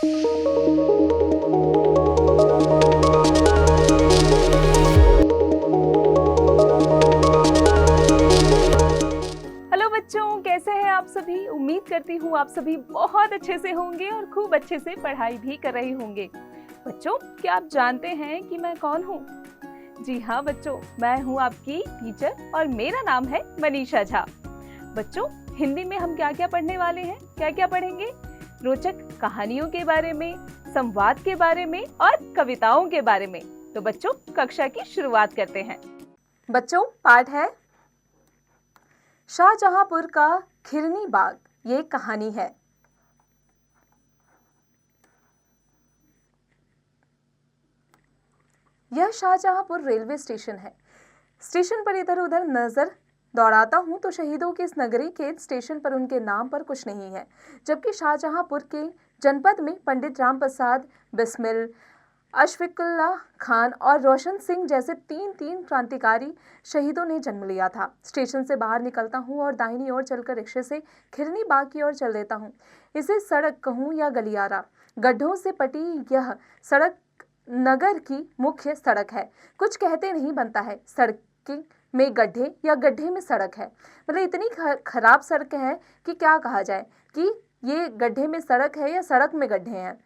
Hello बच्चों, कैसे हैं आप सभी। उम्मीद करती हूँ आप सभी बहुत अच्छे से होंगे और खूब अच्छे से पढ़ाई भी कर रहे होंगे। बच्चों, क्या आप जानते हैं कि मैं कौन हूँ? जी हाँ बच्चों, मैं हूँ आपकी टीचर और मेरा नाम है मनीषा झा। बच्चों, हिंदी में हम क्या क्या पढ़ने वाले हैं? क्या क्या पढ़ेंगे? रोचक कहानियों के बारे में, संवाद के बारे में और कविताओं के बारे में। तो बच्चों, कक्षा की शुरुआत करते हैं। बच्चों, पाठ है शाहजहांपुर का खिरनी बाग। ये कहानी है। यह शाहजहांपुर रेलवे स्टेशन है। स्टेशन पर इधर उधर नजर दौड़ाता हूँ तो शहीदों की इस नगरी के स्टेशन पर उनके नाम पर कुछ नहीं है, जबकि शाहजहांपुर के जनपद में पंडित राम प्रसाद बिस्मिल, अशफाकुल्लाह खान और रोशन सिंह जैसे तीन क्रांतिकारी शहीदों ने जन्म लिया था। स्टेशन से बाहर निकलता हूँ और दाहिनी ओर चलकर रिक्शे से खिरनी बाग की ओर चल देता हूँ। इसे सड़क कहूँ या गलियारा, गड्ढों से पटी यह सड़क नगर की मुख्य सड़क है। कुछ कहते नहीं बनता है, सड़क में गड्ढे या गड्ढे में सड़क है। मतलब इतनी खराब सड़क है कि क्या कहा जाए कि ये गड्ढे में सड़क है या सड़क में गड्ढे हैं।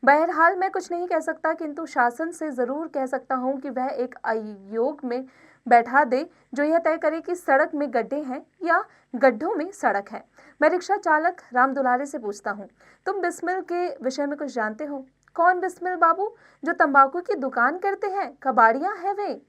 बहरहाल मैं कुछ नहीं कह सकता, किंतु शासन से ज़रूर कह सकता हूँ कि वह एक आयोग में बैठा दे जो यह तय करे कि सड़क में गड्ढे हैं या गड्ढों में सड़क है। मैं रिक्शा चालक राम दुलारे से पूछता हूँ, तुम बिस्मिल के विषय में कुछ जानते हो? कौन बिस्मिल बाबू? जो तंबाकू की दुकान करते हैं, कबाड़िया है वे?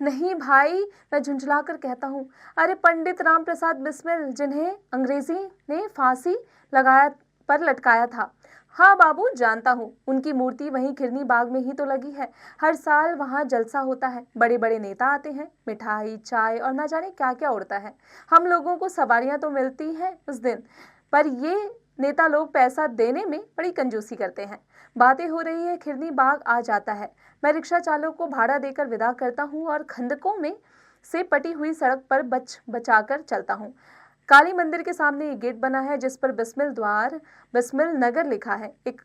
नहीं भाई, मैं झुंझलाकर कहता हूँ, अरे पंडित राम प्रसाद बिस्मिल, जिन्हें अंग्रेजी ने फांसी लगाया पर लटकाया था। हाँ बाबू, जानता हूँ। उनकी मूर्ति वहीं खिरनी बाग में ही तो लगी है। हर साल वहाँ जलसा होता है, बड़े बड़े नेता आते हैं, मिठाई चाय और ना जाने क्या क्या उड़ता है। हम लोगों को सवारियाँ तो मिलती हैं उस दिन, पर ये नेता लोग पैसा देने में बड़ी कंजूसी करते हैं। बातें हो रही है, खिरनी बाग आ जाता है। मैं रिक्शा चालक को भाड़ा देकर विदा करता हूँ और खंदकों में से पटी हुई सड़क पर बचाकर चलता हूँ। काली मंदिर के सामने एक गेट बना है जिस पर बिस्मिल द्वार, बिस्मिल नगर लिखा है। एक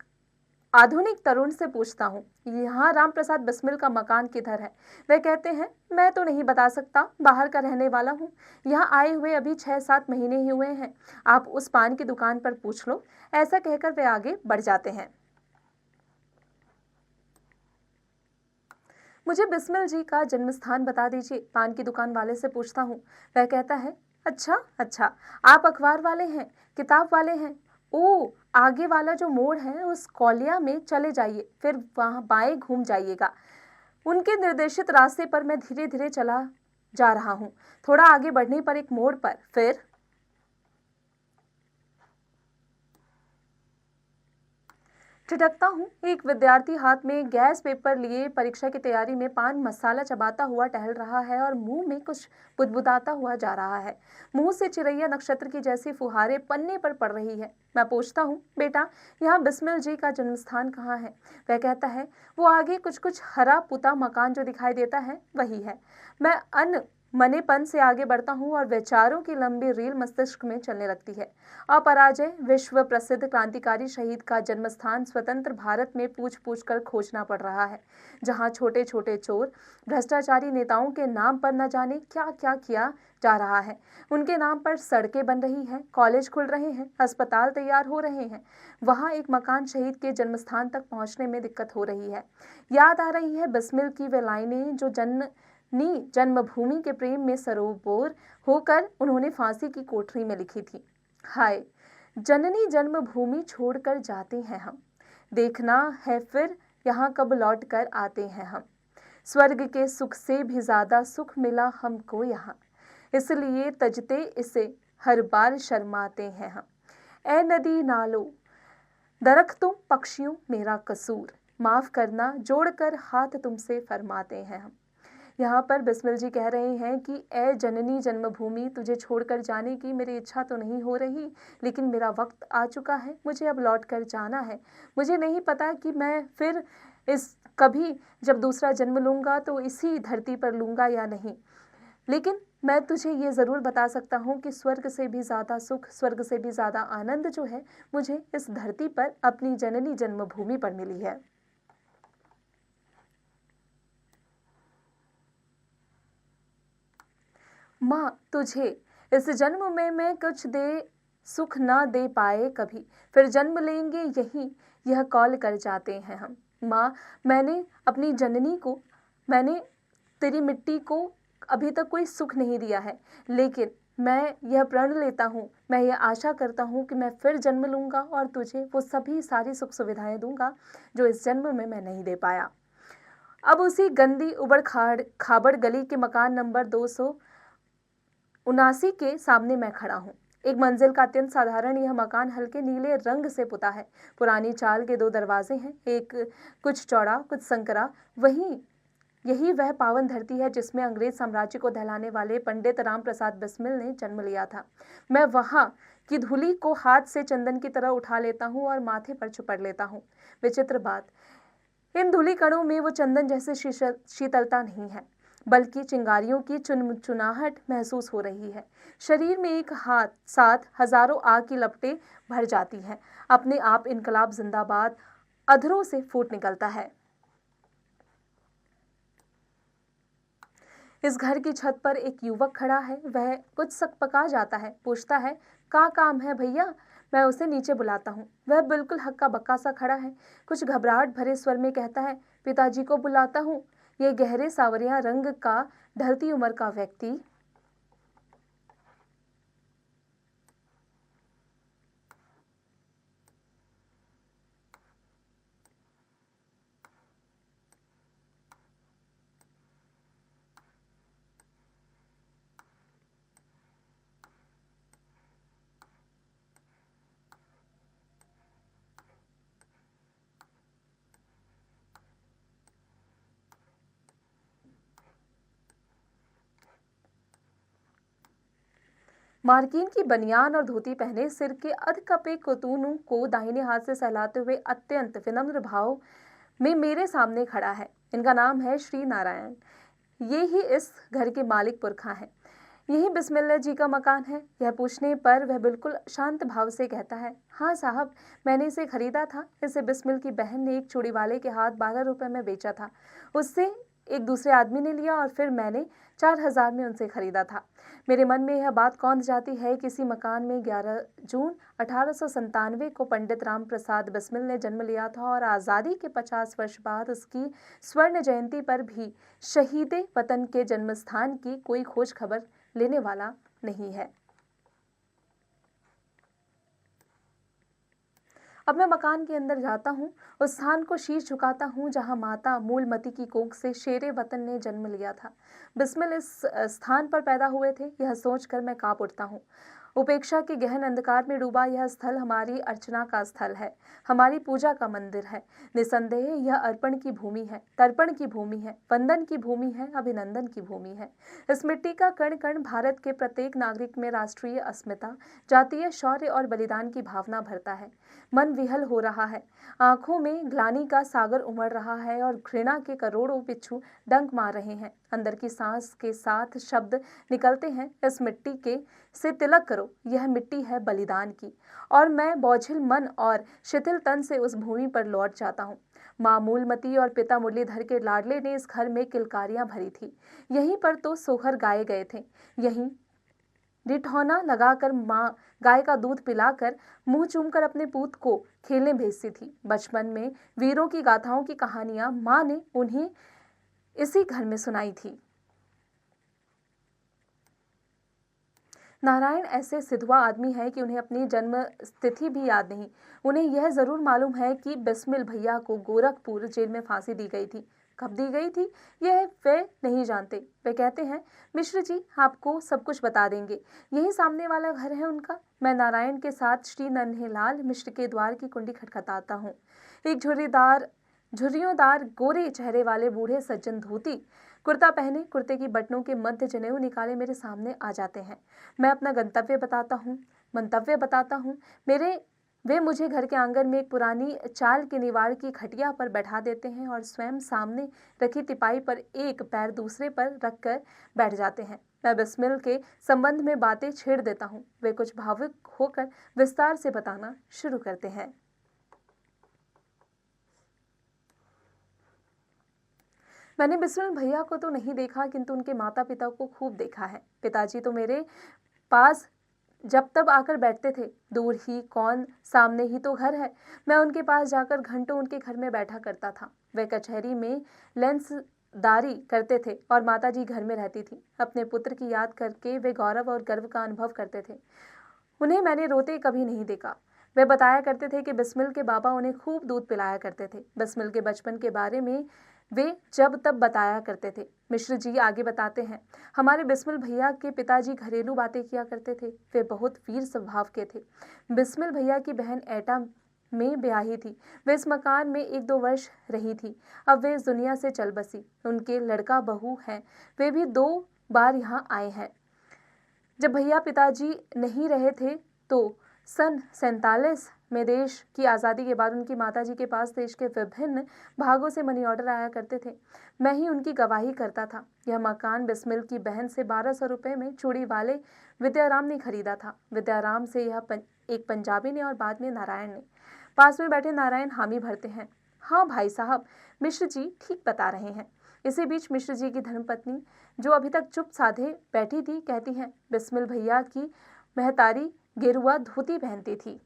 आधुनिक तरुण से पूछता हूँ, यहाँ राम प्रसाद बिस्मिल का मकान किधर है? वे कहते हैं, मैं तो नहीं बता सकता, बाहर का रहने वाला हूँ। यहाँ आए हुए अभी 6-7 महीने ही हुए हैं। आप उस पान की दुकान पर पूछ लो। ऐसा कहकर वे आगे बढ़ जाते हैं। मुझे बिस्मिल जी का जन्म स्थान बता दीजिए, पान की दुकान वाले से पूछता हूँ। वह कहता है, अच्छा, आप अखबार वाले हैं, किताब वाले हैं। ओ, आगे वाला जो मोड़ है उस कौलिया में चले जाइए, फिर वहाँ बाएं घूम जाइएगा। उनके निर्देशित रास्ते पर मैं धीरे धीरे चला जा रहा हूँ। थोड़ा आगे बढ़ने पर एक मोड़ पर फिर ठिठकता हूँ। एक विद्यार्थी हाथ में गैस पेपर लिए परीक्षा की तैयारी में पान मसाला चबाता हुआ टहल रहा है और मुंह में कुछ बुदबुदाता हुआ जा रहा है। मुंह से चिरैया नक्षत्र की जैसी फुहारें पन्ने पर पड़ रही है। मैं पूछता हूँ, बेटा, यहाँ बिस्मिल जी का जन्म स्थान कहाँ है? वह कहता है, वो आगे कुछ हरा पुता मकान जो दिखाई देता है वही है। मैं मनेपन से आगे बढ़ता हूँ और विचारों की लंबी रील मस्तिष्क में चलने लगती है। अपराजय विश्व प्रसिद्ध क्रांतिकारी शहीद का जन्म स्थान स्वतंत्र भारत में पूछ पूछ कर खोजना पड़ रहा है, जहाँ छोटे छोटे चोर भ्रष्टाचारी नेताओं के नाम पर न जाने क्या क्या किया जा रहा है। उनके नाम पर सड़कें बन रही हैं, कॉलेज खुल रहे हैं, अस्पताल तैयार हो रहे हैं। वहाँ एक मकान शहीद के जन्म स्थान तक पहुँचने में दिक्कत हो रही है। याद आ रही है बिस्मिल की वे लाइनें जो जन्मभूमि के प्रेम में सरोबोर होकर उन्होंने फांसी की कोठरी में लिखी थी। हाय, जननी जन्मभूमि छोड़कर जाते हैं हम, देखना है फिर यहाँ कब लौट कर आते हैं हम। स्वर्ग के सुख से भी ज्यादा सुख मिला हमको यहाँ, इसलिए तजते इसे हर बार शर्माते हैं हम। ए नदी नालों दरख्तों पक्षियों मेरा कसूर, माफ करना जोड़कर हाथ तुमसे फरमाते हैं हम। यहाँ पर बिस्मिल जी कह रहे हैं कि ए जननी जन्मभूमि, तुझे छोड़कर जाने की मेरी इच्छा तो नहीं हो रही, लेकिन मेरा वक्त आ चुका है, मुझे अब लौट कर जाना है। मुझे नहीं पता कि मैं फिर कभी जब दूसरा जन्म लूँगा तो इसी धरती पर लूँगा या नहीं, लेकिन मैं तुझे ये ज़रूर बता सकता हूँ कि स्वर्ग से भी ज़्यादा सुख, स्वर्ग से भी ज़्यादा आनंद जो है मुझे इस धरती पर अपनी जननी जन्मभूमि पर मिली है। माँ, तुझे इस जन्म में मैं कुछ दे सुख ना दे पाए कभी, फिर जन्म लेंगे यही, यह कौल कर जाते हैं हम। माँ, मैंने अपनी जननी को, मैंने तेरी मिट्टी को अभी तक कोई सुख नहीं दिया है, लेकिन मैं यह प्रण लेता हूँ, मैं यह आशा करता हूँ कि मैं फिर जन्म लूँगा और तुझे वो सभी सारी सुख सुविधाएं दूंगा जो इस जन्म में मैं नहीं दे पाया। अब उसी गंदी उबड़ खाबड़ गली के मकान नंबर 279 के सामने मैं खड़ा हूँ। एक मंजिल का अत्यंत साधारण यह मकान हल्के नीले रंग से पुता है। पुरानी चाल के 2 दरवाजे हैं, एक कुछ चौड़ा कुछ संकरा। यही वह पावन धरती है जिसमें अंग्रेज साम्राज्य को दहलाने वाले पंडित राम प्रसाद बिस्मिल ने जन्म लिया था। मैं वहां की धूली को हाथ से चंदन की तरह उठा लेता हूँ और माथे पर छुपड़ लेता हूँ। विचित्र बात, इन धूली कणों में वो चंदन जैसे शीतलता नहीं है, बल्कि चिंगारियों की चुनचुनाहट महसूस हो रही है। शरीर में एक हाथ साथ हजारों आग की लपटें भर जाती हैं। अपने आप इनकलाब जिंदाबाद अधरों से फूट निकलता है। इस घर की छत पर एक युवक खड़ा है। वह कुछ सकपका जाता है, पूछता है, का काम है भैया? मैं उसे नीचे बुलाता हूँ। वह बिल्कुल हक्का बक्का सा खड़ा है। कुछ घबराहट भरे स्वर में कहता है, पिताजी को बुलाता हूँ। ये गहरे सावरिया रंग का ढलती उम्र का व्यक्ति मार्किन की बनियान और धोती पहने, सिर के अध कपे कोतूनों को दाहिने हाथ से सहलाते हुए अत्यंत विनम्र भाव में मेरे सामने खड़ा है। इनका नाम है श्री नारायण। ये ही इस घर के मालिक पुरखा हैं। यही बिस्मिल्लाह जी का मकान है। यह पूछने पर वह बिल्कुल शांत भाव से कहता है, हाँ साहब, मैंने इसे खरीदा था। इसे बिस्मिल की बहन ने एक चूड़ी वाले के हाथ 12 रुपए में बेचा था। उससे एक दूसरे आदमी ने लिया और फिर मैंने 4000 में उनसे खरीदा था। मेरे मन में यह बात कौंध जाती है कि इसी मकान में 11 जून 1897 को पंडित राम प्रसाद बिस्मिल ने जन्म लिया था और आज़ादी के 50 वर्ष बाद उसकी स्वर्ण जयंती पर भी शहीदे वतन के जन्मस्थान की कोई खोज खबर लेने वाला नहीं है। अब मैं मकान के अंदर जाता हूँ, उस स्थान को शीश झुकाता हूँ जहाँ माता मूलमती की कोख से शेरे वतन ने जन्म लिया था। बिस्मिल इस स्थान पर पैदा हुए थे, यह सोचकर मैं कांप उठता हूँ। उपेक्षा के गहन अंधकार में डूबा यह स्थल हमारी अर्चना का स्थल है, हमारी पूजा का मंदिर है। निसंदेह यह अर्पण की भूमि है, तर्पण की भूमि है, वंदन की भूमि है, अभिनंदन की भूमि है। इस मिट्टी का कण कण भारत के प्रत्येक नागरिक में राष्ट्रीय अस्मिता, जातीय शौर्य और बलिदान की भावना भरता है। मन विहल हो रहा है, आंखों में ग्लानि का सागर उमड़ रहा है और घृणा के करोड़ों बिच्छू डंक मार रहे हैं। अंदर की सांस के साथ शब्द निकलते हैं, इस मिट्टी के से तिलक करो, यह मिट्टी है बलिदान की। और मैं बोझिल मन और शिथिल तन से उस भूमि पर लौट जाता हूँ। माँ मूलमती और पिता मुरलीधर के लाडले ने इस घर में किलकारियां भरी थी। यहीं पर तो सोहर गाए गए थे। यहीं रिठौना लगाकर माँ गाय का दूध पिलाकर मुंह चूमकर अपने पूत को खेलने भेजती थी। बचपन में वीरों की गाथाओं की कहानियां माँ ने उन्हें इसी घर में सुनाई थी। नारायण ऐसे सिधवा आदमी है कि उन्हें अपनी जन्म तिथि भी याद नहीं। उन्हें यह जरूर मालूम है कि बिस्मिल भैया को गोरखपुर जेल में फांसी दी गई थी। कब दी गई थी यह वे नहीं जानते। वे कहते हैं, मिश्र जी आपको सब कुछ बता देंगे, यही सामने वाला घर है उनका। मैं नारायण के साथ श्री नन्हेलाल मिश्र के द्वार की कुंडी खटखटाता हूँ। एक झुर्रियोंदार गोरे चेहरे वाले बूढ़े सज्जन धोती कुर्ता पहने, कुर्ते की बटनों के मध्य जनेऊ निकाले मेरे सामने आ जाते हैं। मैं अपना मंतव्य बताता हूँ। वे मुझे घर के आंगन में एक पुरानी चाल के निवाड़ की खटिया पर बैठा देते हैं और स्वयं सामने रखी तिपाई पर एक पैर दूसरे पर रखकर बैठ जाते हैं। मैं बिस्मिल के संबंध में बातें छेड़ देता हूँ। वे कुछ भावुक होकर विस्तार से बताना शुरू करते हैं। मैंने बिस्मिल भैया को तो नहीं देखा, किंतु उनके माता पिता को खूब देखा है। पिताजी तो मेरे पास जब तब आकर बैठते थे। दूर ही कौन, सामने ही तो घर है। मैं उनके पास जाकर घंटों उनके घर में बैठा करता था। वे कचहरी में लेंसदारी करते थे और माताजी घर में रहती थी। अपने पुत्र की याद करके वे गौरव और गर्व का अनुभव करते थे। उन्हें मैंने रोते कभी नहीं देखा। वे बताया करते थे कि बिस्मिल के बाबा उन्हें खूब दूध पिलाया करते थे। बिस्मिल के बचपन के बारे में वे जब तब बताया करते थे। मिश्र जी आगे बताते हैं, हमारे बिस्मिल भैया के पिताजी घरेलू बातें किया करते थे। वे बहुत वीर स्वभाव के थे। बिस्मिल भैया की बहन एटा में ब्याही थी। वे इस मकान में 1-2 वर्ष रही थी। अब वे इस दुनिया से चल बसी। उनके लड़का बहू हैं। वे भी 2 बार यहाँ आए हैं। जब भैया पिताजी नहीं रहे थे तो सन 47 में देश की आज़ादी के बाद उनकी माताजी के पास देश के विभिन्न भागों से मनी ऑर्डर आया करते थे। मैं ही उनकी गवाही करता था। यह मकान बिस्मिल की बहन से 1200 रुपये में चूड़ी वाले विद्याराम ने खरीदा था। विद्याराम से एक पंजाबी ने और बाद में नारायण ने। पास में बैठे नारायण हामी भरते हैं। हाँ भाई साहब, मिश्र जी ठीक बता रहे हैं। इसी बीच मिश्र जी की धर्मपत्नी, जो अभी तक चुप साधे बैठी थी, कहती हैं, बिस्मिल भैया की महतारी गेरुआ धोती पहनती थी।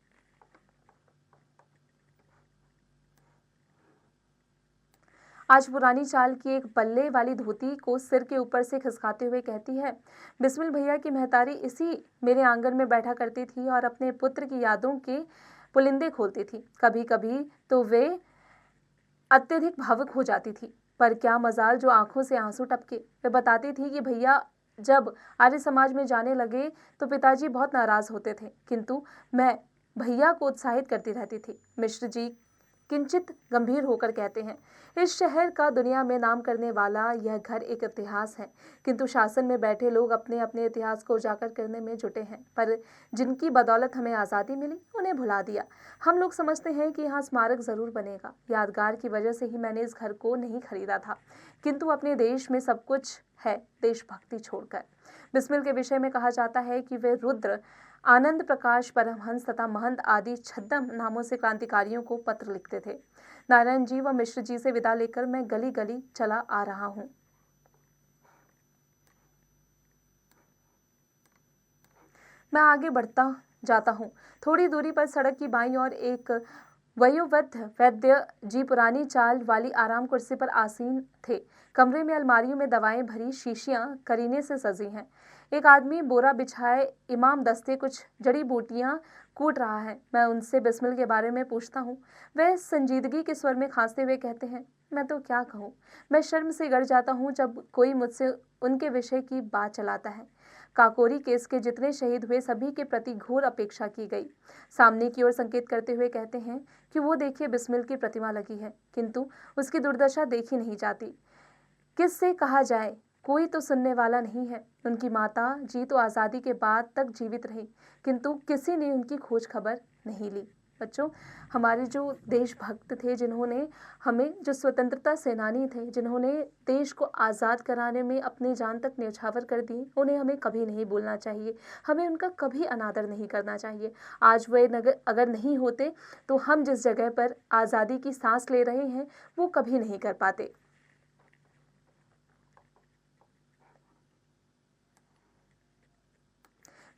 आज पुरानी चाल की एक पल्ले वाली धोती को सिर के ऊपर से खिसकाते हुए कहती है, बिस्मिल भैया की महतारी इसी मेरे आंगन में बैठा करती थी और अपने पुत्र की यादों के पुलिंदे खोलती थी। कभी कभी तो वे अत्यधिक भावुक हो जाती थी, पर क्या मजाल जो आंखों से आंसू टपके। वे बताती थी कि भैया जब आर्य समाज में जाने लगे तो पिताजी बहुत नाराज होते थे, किंतु मैं भैया को उत्साहित करती रहती थी। मिश्र जी किंचित गंभीर होकर कहते हैं, इस शहर का दुनिया में नाम करने वाला यह घर एक इतिहास है, किंतु शासन में बैठे लोग अपने अपने इतिहास को उजागर करने में जुटे हैं। पर जिनकी बदौलत हमें आज़ादी मिली, उन्हें भुला दिया। हम लोग समझते हैं कि यहाँ स्मारक जरूर बनेगा। यादगार की वजह से ही मैंने इस घर को नहीं खरीदा था, किंतु अपने देश में सब कुछ है देशभक्ति छोड़कर। बिस्मिल के विषय में कहा जाता है कि वे रुद्र, आनंद प्रकाश, परमहंस तथा महंत आदि छद्म नामों से क्रांतिकारियों को पत्र लिखते थे। नारायण जी व मिश्र जी से विदा लेकर मैं गली गली चला आ रहा हूँ। मैं आगे बढ़ता जाता हूँ। थोड़ी दूरी पर सड़क की बाईं ओर एक वयोवृद्ध वैद्य जी पुरानी चाल वाली आराम कुर्सी पर आसीन थे। कमरे में अलमारियों में दवाएं भरी शीशियां करीने से सजी हैं। एक आदमी बोरा बिछाए इमाम दस्ते कुछ जड़ी बूटियां कूट रहा है। मैं उनसे बिस्मिल के बारे में पूछता हूँ। वह संजीदगी के स्वर में खांसते हुए कहते हैं, मैं तो क्या कहूँ, मैं शर्म से गड़ जाता हूँ जब कोई मुझसे उनके विषय की बात चलाता है। काकोरी केस के जितने शहीद हुए सभी के प्रति घोर अपेक्षा की गई। सामने की ओर संकेत करते हुए कहते हैं कि वो देखिए बिस्मिल की प्रतिमा लगी है, किंतु उसकी दुर्दशा देखी नहीं जाती। किससे कहा जाए, कोई तो सुनने वाला नहीं है। उनकी माता जी तो आज़ादी के बाद तक जीवित रही, किंतु किसी ने उनकी खोज खबर नहीं ली। बच्चों, हमारे जो देशभक्त थे, जिन्होंने हमें, जो स्वतंत्रता सेनानी थे, जिन्होंने देश को आज़ाद कराने में अपनी जान तक न्यौछावर कर दी, उन्हें हमें कभी नहीं भूलना चाहिए। हमें उनका कभी अनादर नहीं करना चाहिए। आज वे अगर नहीं होते तो हम जिस जगह पर आज़ादी की सांस ले रहे हैं वो कभी नहीं कर पाते।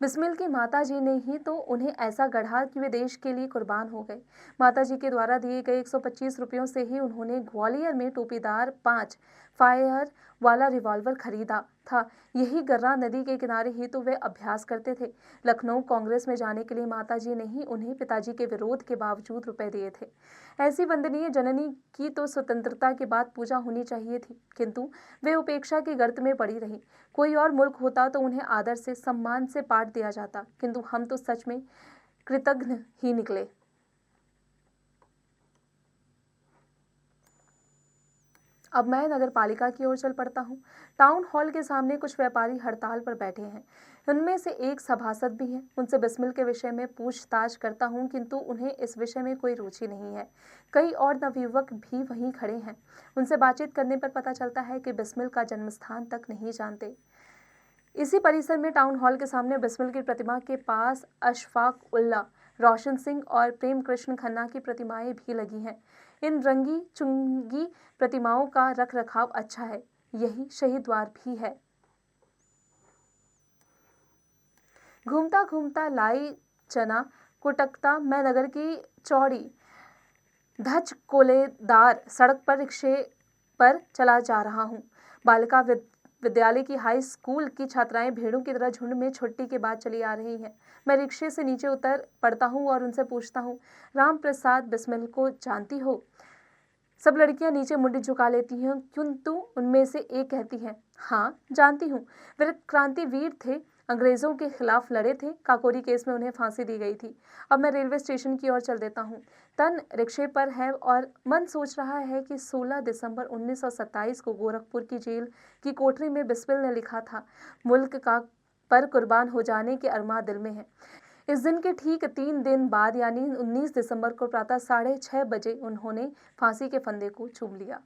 बिस्मिल की माताजी ने ही तो उन्हें ऐसा गढ़ा कि वे देश के लिए कुर्बान हो गए। माताजी के द्वारा दिए गए 125 रुपयों से ही उन्होंने ग्वालियर में टोपीदार 5 फायर वाला रिवॉल्वर खरीदा था। यही गर्रा नदी के किनारे ही तो वे अभ्यास करते थे। लखनऊ कांग्रेस में जाने के लिए माताजी ने ही उन्हें पिताजी के विरोध के बावजूद रुपए दिए थे। ऐसी वंदनीय जननी की तो स्वतंत्रता के बाद पूजा होनी चाहिए थी, किंतु वे उपेक्षा की गर्त में पड़ी रही। कोई और मुल्क होता तो उन्हें आदर से, सम्मान से पाठ दिया जाता, किंतु हम तो सच में कृतघ्न ही निकले। अब मैं नगर पालिका की ओर चल पड़ता हूँ। टाउन हॉल के सामने कुछ व्यापारी हड़ताल पर बैठे हैं। उनमें से एक सभासद भी है। उनसे बिस्मिल के विषय में पूछताछ करता हूँ, किंतु उन्हें इस विषय में कोई रुचि नहीं है। कई और नवयुवक भी वहीं खड़े हैं। उनसे बातचीत करने पर पता चलता है कि बिस्मिल का जन्मस्थान तक नहीं जानते। इसी परिसर में टाउन हॉल के सामने बिस्मिल की प्रतिमा के पास अशफाक उल्लाह, रोशन सिंह और प्रेम कृष्ण खन्ना की प्रतिमाएं भी लगी हैं। इन रंगी चुंगी प्रतिमाओं का रख रखाव अच्छा है। यही शहीद द्वार भी है। घूमता घूमता लाई चना कुटकता मैं नगर की चौड़ी धच कोलेदार सड़क पर रिक्शे पर चला जा रहा हूँ। बालिका विद्यालय की हाई स्कूल की छात्राएं भेड़ों की तरह झुंड में छुट्टी के बाद चली आ रही हैं। मैं रिक्शे से नीचे उतर पड़ता हूँ और उनसे पूछता हूँ, राम प्रसाद बिस्मिल को जानती हो? सब लड़कियां नीचे मुंडी झुका लेती हैं, किंतु उनमें से एक कहती है, हाँ जानती हूँ। वे क्रांतिवीर थे, अंग्रेजों के खिलाफ लड़े थे। काकोरी केस में उन्हें फांसी दी गई थी। अब मैं रेलवे स्टेशन की ओर चल देता हूँ। तन रिक्शे पर है और मन सोच रहा है कि 16 दिसंबर 1927 को गोरखपुर की जेल की कोठरी में बिस्मिल ने लिखा था, मुल्क का पर कुर्बान हो जाने के अरमा दिल में है। इस दिन के ठीक 3 दिन बाद यानी 19 दिसंबर को प्रातः 6:30 बजे उन्होंने फांसी के फंदे को चूम लिया।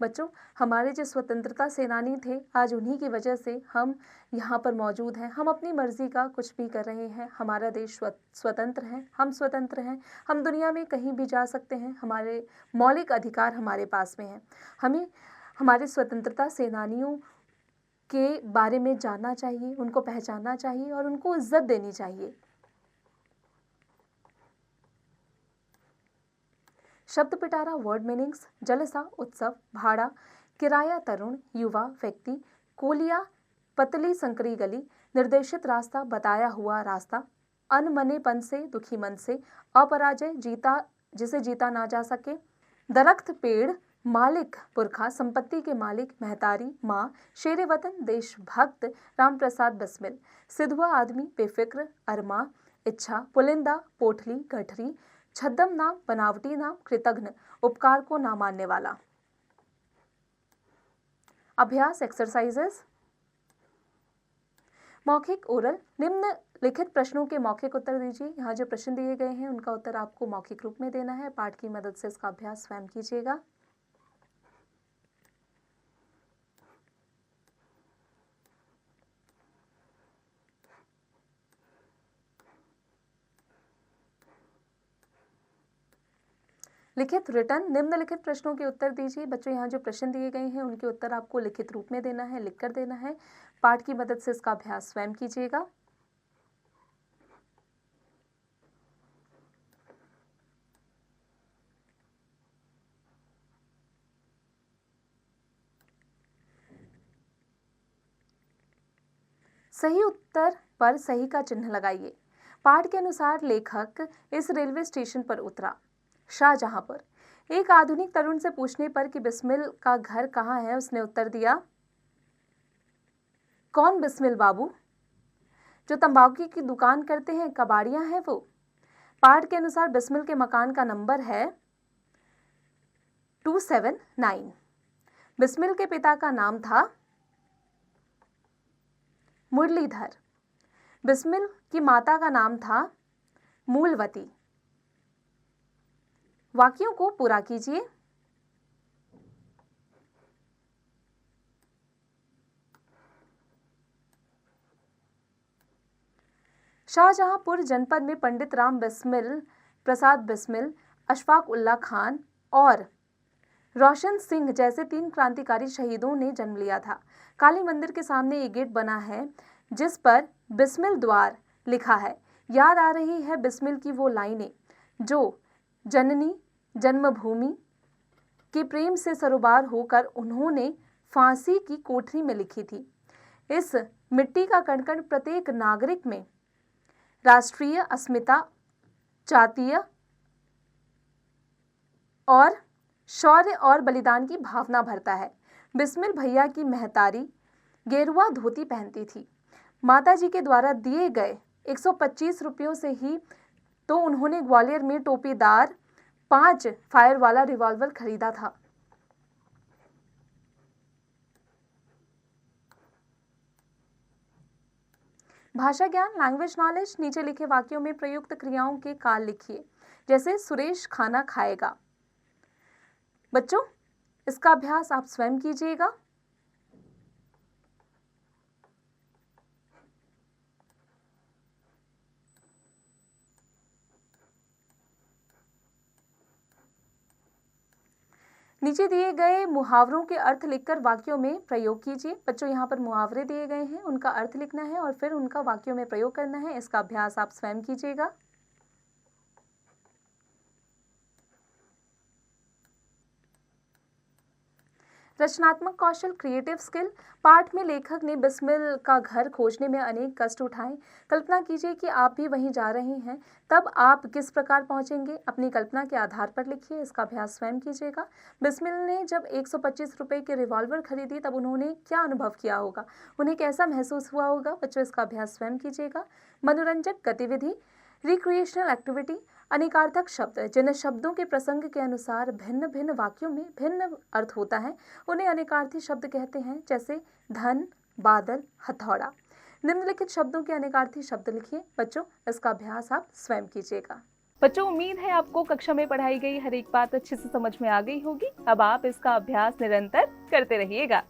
बच्चों, हमारे जो स्वतंत्रता सेनानी थे, आज उन्हीं की वजह से हम यहाँ पर मौजूद हैं। हम अपनी मर्जी का कुछ भी कर रहे हैं। हमारा देश स्वतंत्र है, हम स्वतंत्र हैं। हम दुनिया में कहीं भी जा सकते हैं। हमारे मौलिक अधिकार हमारे पास में हैं। हमें हमारे स्वतंत्रता सेनानियों के बारे में जानना चाहिए, उनको पहचानना चाहिए और उनको इज्जत देनी चाहिए। शब्द पिटारा वर्ड मीनिंग्स: जलसा, उत्सव, भाड़ा, किराया, तरुण, युवा, व्यक्ति, कोलिया, पतली संकरी गली, निर्देशित रास्ता, बताया हुआ रास्ता, अनमनेपन से, दुखी मन से, अपराजय, जीता जिसे जीता ना जा सके, दरख्त, पेड़, मालिक, पुरखा, संपत्ति के मालिक, महतारी, माँ, शेरे वतन, देशभक्त, राम प्रसाद बिस्मिल, सिधुआ आदमी, बेफिक्र, अरमा, इच्छा, पुलिंदा, पोठली, गठरी, छद्म नाम, बनावटी नाम, कृतघ्न, उपकार को ना मानने वाला। अभ्यास एक्सरसाइजेस। मौखिक ओरल। निम्न लिखित प्रश्नों के मौखिक उत्तर दीजिए। यहाँ जो प्रश्न दिए गए हैं उनका उत्तर आपको मौखिक रूप में देना है। पाठ की मदद से इसका अभ्यास स्वयं कीजिएगा। लिखित रिटर्न। निम्नलिखित प्रश्नों के उत्तर दीजिए। बच्चों, यहाँ जो प्रश्न दिए गए हैं उनके उत्तर आपको लिखित रूप में देना है, लिखकर देना है। पाठ की मदद से इसका अभ्यास स्वयं कीजिएगा। सही उत्तर पर सही का चिन्ह लगाइए। पाठ के अनुसार लेखक इस रेलवे स्टेशन पर उतरा, शाहजहांपुर। एक आधुनिक तरुण से पूछने पर कि बिस्मिल का घर कहाँ है, उसने उत्तर दिया, कौन बिस्मिल बाबू? जो तंबाकू की दुकान करते हैं, कबाड़ियां हैं वो। पाठ के अनुसार बिस्मिल के मकान का नंबर है 279। बिस्मिल के पिता का नाम था मुरलीधर। बिस्मिल की माता का नाम था मूलवती। वाक्यों को पूरा कीजिए। शाहजहांपुर जनपद में पंडित राम बिस्मिल, प्रसाद बिस्मिल, अशफाक उल्लाह खान और रोशन सिंह जैसे 3 क्रांतिकारी शहीदों ने जन्म लिया था। काली मंदिर के सामने एक गेट बना है जिस पर बिस्मिल द्वार लिखा है। याद आ रही है बिस्मिल की वो लाइनें जो जननी जन्मभूमि के प्रेम से सरोबार होकर उन्होंने फांसी की कोठरी में लिखी थी। इस मिट्टी का कण-कण प्रत्येक नागरिक में राष्ट्रीय अस्मिता, जातीय और शौर्य और बलिदान की भावना भरता है। बिस्मिल भैया की महतारी गेरुआ धोती पहनती थी। माताजी के द्वारा दिए गए 125 रुपयों से ही तो उन्होंने ग्वालियर में टोपीदार 5 फायर वाला रिवॉल्वर खरीदा था। भाषा ज्ञान, लैंग्वेज नॉलेज। नीचे लिखे वाक्यों में प्रयुक्त क्रियाओं के काल लिखिए, जैसे सुरेश खाना खाएगा। बच्चों, इसका अभ्यास आप स्वयं कीजिएगा। नीचे दिए गए मुहावरों के अर्थ लिखकर वाक्यों में प्रयोग कीजिए। बच्चों, यहाँ पर मुहावरे दिए गए हैं, उनका अर्थ लिखना है और फिर उनका वाक्यों में प्रयोग करना है। इसका अभ्यास आप स्वयं कीजिएगा। रचनात्मक कौशल, क्रिएटिव स्किल। पाठ में लेखक ने बिस्मिल का घर खोजने में अनेक कष्ट उठाए। कल्पना कीजिए कि आप भी वहीं जा रहे हैं, तब आप किस प्रकार पहुंचेंगे? अपनी कल्पना के आधार पर लिखिए। इसका अभ्यास स्वयं कीजिएगा। बिस्मिल ने जब 125 रुपए की रिवॉल्वर खरीदी तब उन्होंने क्या अनुभव किया होगा? उन्हें कैसा महसूस हुआ होगा? बच्चों, इसका अभ्यास स्वयं कीजिएगा। मनोरंजक गतिविधि, रिक्रिएशनल एक्टिविटी। अनेकार्थक शब्द, जिन शब्दों के प्रसंग के अनुसार भिन्न भिन्न वाक्यों में भिन्न अर्थ होता है, उन्हें अनेकार्थी शब्द कहते हैं, जैसे धन, बादल, हथौड़ा। निम्नलिखित शब्दों के अनेकार्थी शब्द लिखिए। बच्चों, इसका अभ्यास आप स्वयं कीजिएगा। बच्चों, उम्मीद है आपको कक्षा में पढ़ाई गई हर एक बात अच्छे से समझ में आ गई होगी। अब आप इसका अभ्यास निरंतर करते रहिएगा।